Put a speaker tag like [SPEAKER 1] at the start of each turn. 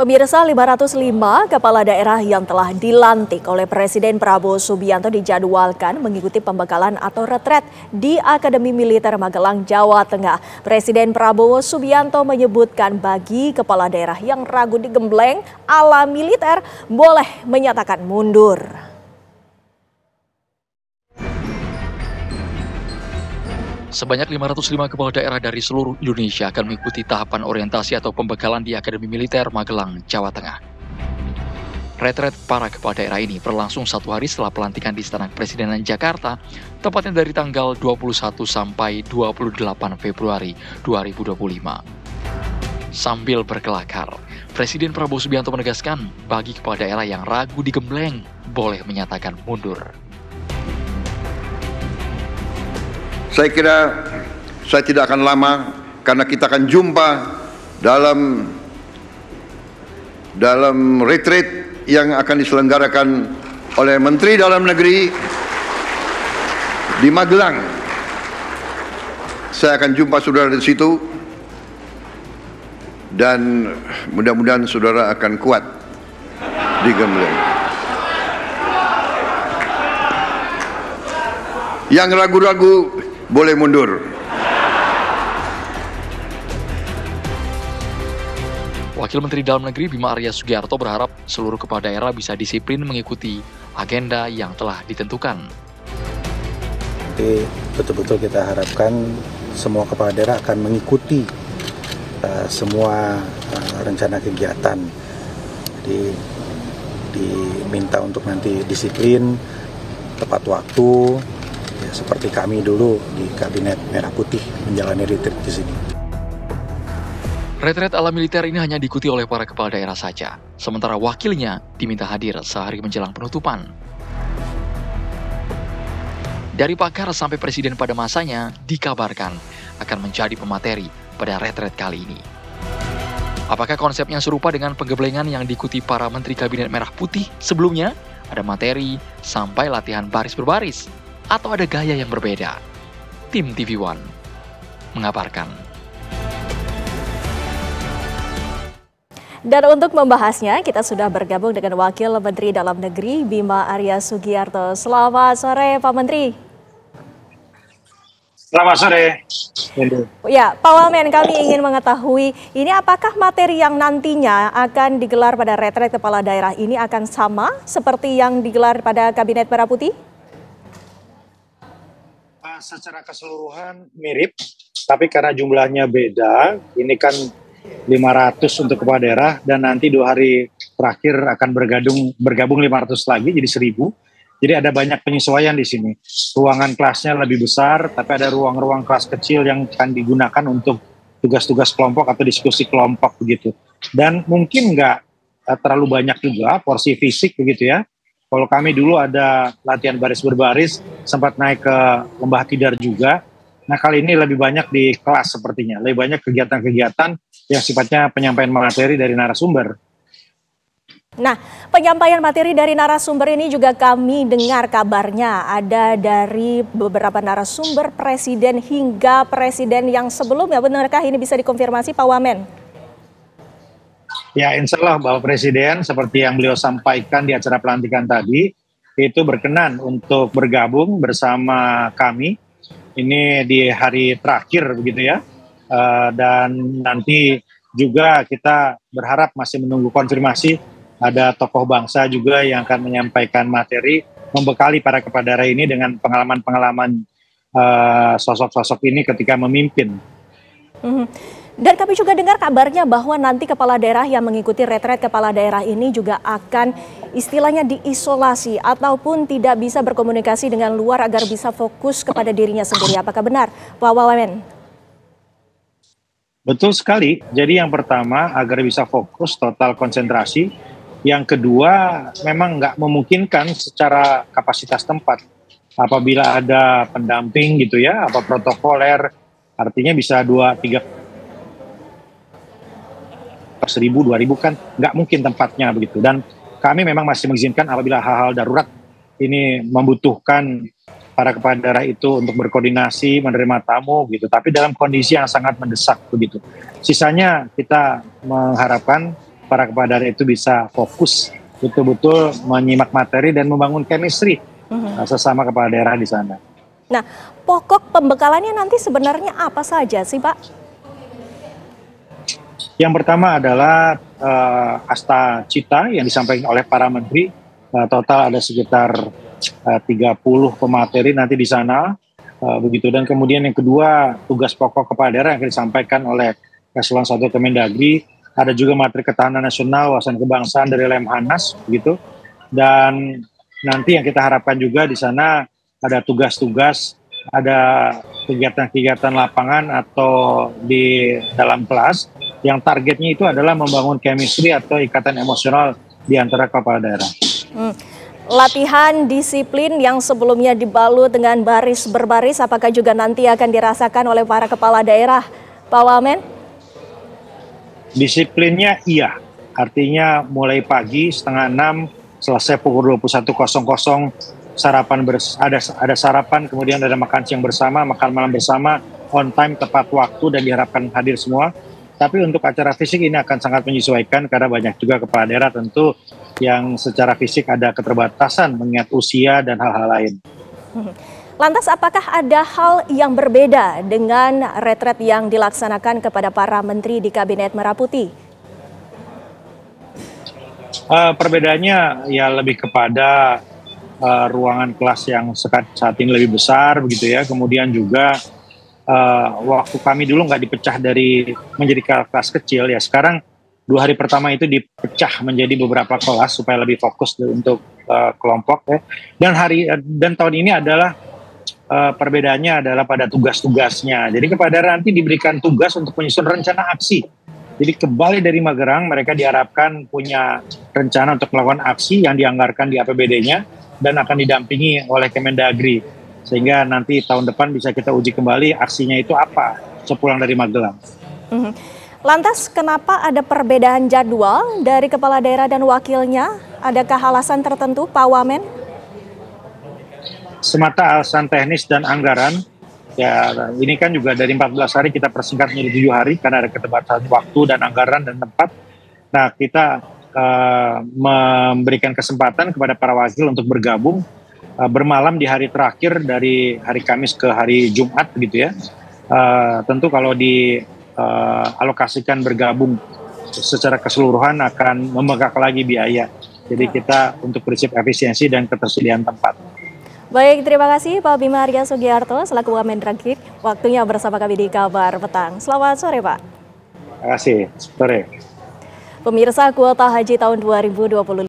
[SPEAKER 1] Pemirsa, 505 kepala daerah yang telah dilantik oleh Presiden Prabowo Subianto dijadwalkan mengikuti pembekalan atau retret di Akademi Militer Magelang, Jawa Tengah. Presiden Prabowo Subianto menyebutkan bagi kepala daerah yang ragu digembleng ala militer boleh menyatakan mundur.
[SPEAKER 2] Sebanyak 505 kepala daerah dari seluruh Indonesia akan mengikuti tahapan orientasi atau pembekalan di Akademi Militer Magelang, Jawa Tengah. Retret para kepala daerah ini berlangsung 1 hari setelah pelantikan di Istana Kepresidenan Jakarta, tepatnya dari tanggal 21 sampai 28 Februari 2025. Sambil berkelakar, Presiden Prabowo Subianto menegaskan bagi kepala daerah yang ragu digembleng boleh menyatakan mundur.
[SPEAKER 3] Saya kira saya tidak akan lama karena kita akan jumpa dalam retreat yang akan diselenggarakan oleh Menteri Dalam Negeri di Magelang. Saya akan jumpa saudara di situ dan mudah-mudahan saudara akan kuat digembleng. Yang ragu-ragu boleh mundur.
[SPEAKER 2] Wakil Menteri Dalam Negeri Bima Arya Sugiarto berharap seluruh kepala daerah bisa disiplin mengikuti agenda yang telah ditentukan.
[SPEAKER 4] Jadi betul-betul kita harapkan semua kepala daerah akan mengikuti semua rencana kegiatan. Jadi diminta untuk nanti disiplin, tepat waktu. Ya, seperti kami dulu di Kabinet Merah Putih menjalani retreat di sini.
[SPEAKER 2] Retret ala militer ini hanya diikuti oleh para kepala daerah saja, sementara wakilnya diminta hadir sehari menjelang penutupan. Dari pakar sampai presiden pada masanya dikabarkan akan menjadi pemateri pada retret kali ini. Apakah konsepnya serupa dengan penggemblengan yang diikuti para menteri Kabinet Merah Putih sebelumnya? Ada materi sampai latihan baris berbaris. Atau ada gaya yang berbeda? Tim TV One mengabarkan.
[SPEAKER 1] Dan untuk membahasnya, kita sudah bergabung dengan Wakil Menteri Dalam Negeri Bima Arya Sugiarto. Selamat sore, Pak Menteri.
[SPEAKER 5] Selamat sore.
[SPEAKER 1] Ya, Pak Wamen, kami ingin mengetahui ini apakah materi yang nantinya akan digelar pada retret kepala daerah ini akan sama seperti yang digelar pada Kabinet Merah Putih?
[SPEAKER 5] Secara keseluruhan mirip, tapi karena jumlahnya beda, ini kan 500 untuk kepala daerah dan nanti 2 hari terakhir akan bergabung 500 lagi jadi 1000. Jadi ada banyak penyesuaian di sini. Ruangan kelasnya lebih besar, tapi ada ruang-ruang kelas kecil yang akan digunakan untuk tugas-tugas kelompok atau diskusi kelompok begitu. Dan mungkin nggak terlalu banyak juga porsi fisik begitu ya. Kalau kami dulu ada latihan baris berbaris, sempat naik ke Lembah Tidar juga. Nah kali ini lebih banyak di kelas sepertinya, lebih banyak kegiatan-kegiatan yang sifatnya penyampaian materi dari narasumber.
[SPEAKER 1] Nah, penyampaian materi dari narasumber ini juga kami dengar kabarnya ada dari beberapa narasumber presiden hingga presiden yang sebelumnya. Benarkah ini bisa dikonfirmasi Pak Wamen?
[SPEAKER 5] Ya, insya Allah Bapak Presiden seperti yang beliau sampaikan di acara pelantikan tadi, itu berkenan untuk bergabung bersama kami. Ini di hari terakhir begitu ya. Dan nanti juga kita berharap masih menunggu konfirmasi. Ada tokoh bangsa juga yang akan menyampaikan materi, membekali para kepala daerah ini dengan pengalaman-pengalaman sosok-sosok ini ketika memimpin.
[SPEAKER 1] Dan kami juga dengar kabarnya bahwa nanti kepala daerah yang mengikuti retret kepala daerah ini juga akan istilahnya diisolasi ataupun tidak bisa berkomunikasi dengan luar agar bisa fokus kepada dirinya sendiri. Apakah benar, Pak Wamen?
[SPEAKER 5] Betul sekali. Jadi yang pertama agar bisa fokus total konsentrasi. Yang kedua memang nggak memungkinkan secara kapasitas tempat. Apabila ada pendamping gitu ya, apa protokoler, artinya bisa 2-3 1.000, 2.000 kan nggak mungkin tempatnya begitu. Dan kami memang masih mengizinkan apabila hal-hal darurat ini membutuhkan para kepala daerah itu untuk berkoordinasi, menerima tamu gitu. Tapi dalam kondisi yang sangat mendesak begitu. Sisanya kita mengharapkan para kepala daerah itu bisa fokus betul-betul menyimak materi dan membangun chemistry sesama kepala daerah di sana.
[SPEAKER 1] Nah, pokok pembekalannya nanti sebenarnya apa saja sih, Pak?
[SPEAKER 5] Yang pertama adalah Asta Cita yang disampaikan oleh para menteri. Total ada sekitar 30 pemateri nanti di sana. Begitu. Dan kemudian yang kedua, tugas pokok kepala daerah yang disampaikan oleh Eselon 1 Kemendagri. Ada juga materi ketahanan nasional, wawasan kebangsaan dari Lemhanas, begitu. Dan nanti yang kita harapkan juga di sana ada tugas-tugas, ada kegiatan-kegiatan lapangan atau di dalam kelas yang targetnya itu adalah membangun chemistry atau ikatan emosional di antara kepala daerah.
[SPEAKER 1] Latihan disiplin yang sebelumnya dibalut dengan baris berbaris, apakah juga nanti akan dirasakan oleh para kepala daerah, Pak Wamen?
[SPEAKER 5] Disiplinnya iya, artinya mulai pagi 5:30 selesai pukul 21.00 sarapan ada sarapan, kemudian ada makan siang bersama, makan malam bersama, on time tepat waktu dan diharapkan hadir semua. Tapi untuk acara fisik ini akan sangat menyesuaikan karena banyak juga kepala daerah tentu yang secara fisik ada keterbatasan mengingat usia dan hal-hal lain.
[SPEAKER 1] Lantas apakah ada hal yang berbeda dengan retret yang dilaksanakan kepada para menteri di Kabinet Merah Putih?
[SPEAKER 5] Perbedaannya ya lebih kepada ruangan kelas yang saat ini lebih besar begitu ya. Kemudian juga waktu kami dulu nggak dipecah menjadi kelas kecil ya. Sekarang 2 hari pertama itu dipecah menjadi beberapa kelas supaya lebih fokus untuk kelompok ya. Dan tahun ini adalah perbedaannya adalah pada tugas-tugasnya. Jadi kepala daerah nanti diberikan tugas untuk menyusun rencana aksi. Jadi kembali dari Magelang mereka diharapkan punya rencana untuk melakukan aksi yang dianggarkan di APBD-nya dan akan didampingi oleh Kemendagri. Sehingga nanti tahun depan bisa kita uji kembali aksinya itu apa sepulang dari Magelang.
[SPEAKER 1] Lantas kenapa ada perbedaan jadwal dari kepala daerah dan wakilnya? Adakah alasan tertentu, Pak Wamen?
[SPEAKER 5] Semata alasan teknis dan anggaran. Ya, ini kan juga dari 14 hari kita persingkat menjadi 7 hari karena ada keterbatasan waktu dan anggaran dan tempat. Nah, kita memberikan kesempatan kepada para wakil untuk bergabung bermalam di hari terakhir dari hari Kamis ke hari Jumat gitu ya. Tentu kalau dialokasikan bergabung secara keseluruhan akan membengkak lagi biaya. Jadi kita untuk prinsip efisiensi dan ketersediaan tempat.
[SPEAKER 1] Baik, terima kasih Pak Bima Arya Sugiarto selaku Wamen Rakyat. Waktunya bersama kami di Kabar Petang. Selamat sore, Pak.
[SPEAKER 5] Terima kasih. Sore.
[SPEAKER 1] Pemirsa, kuota haji tahun 2025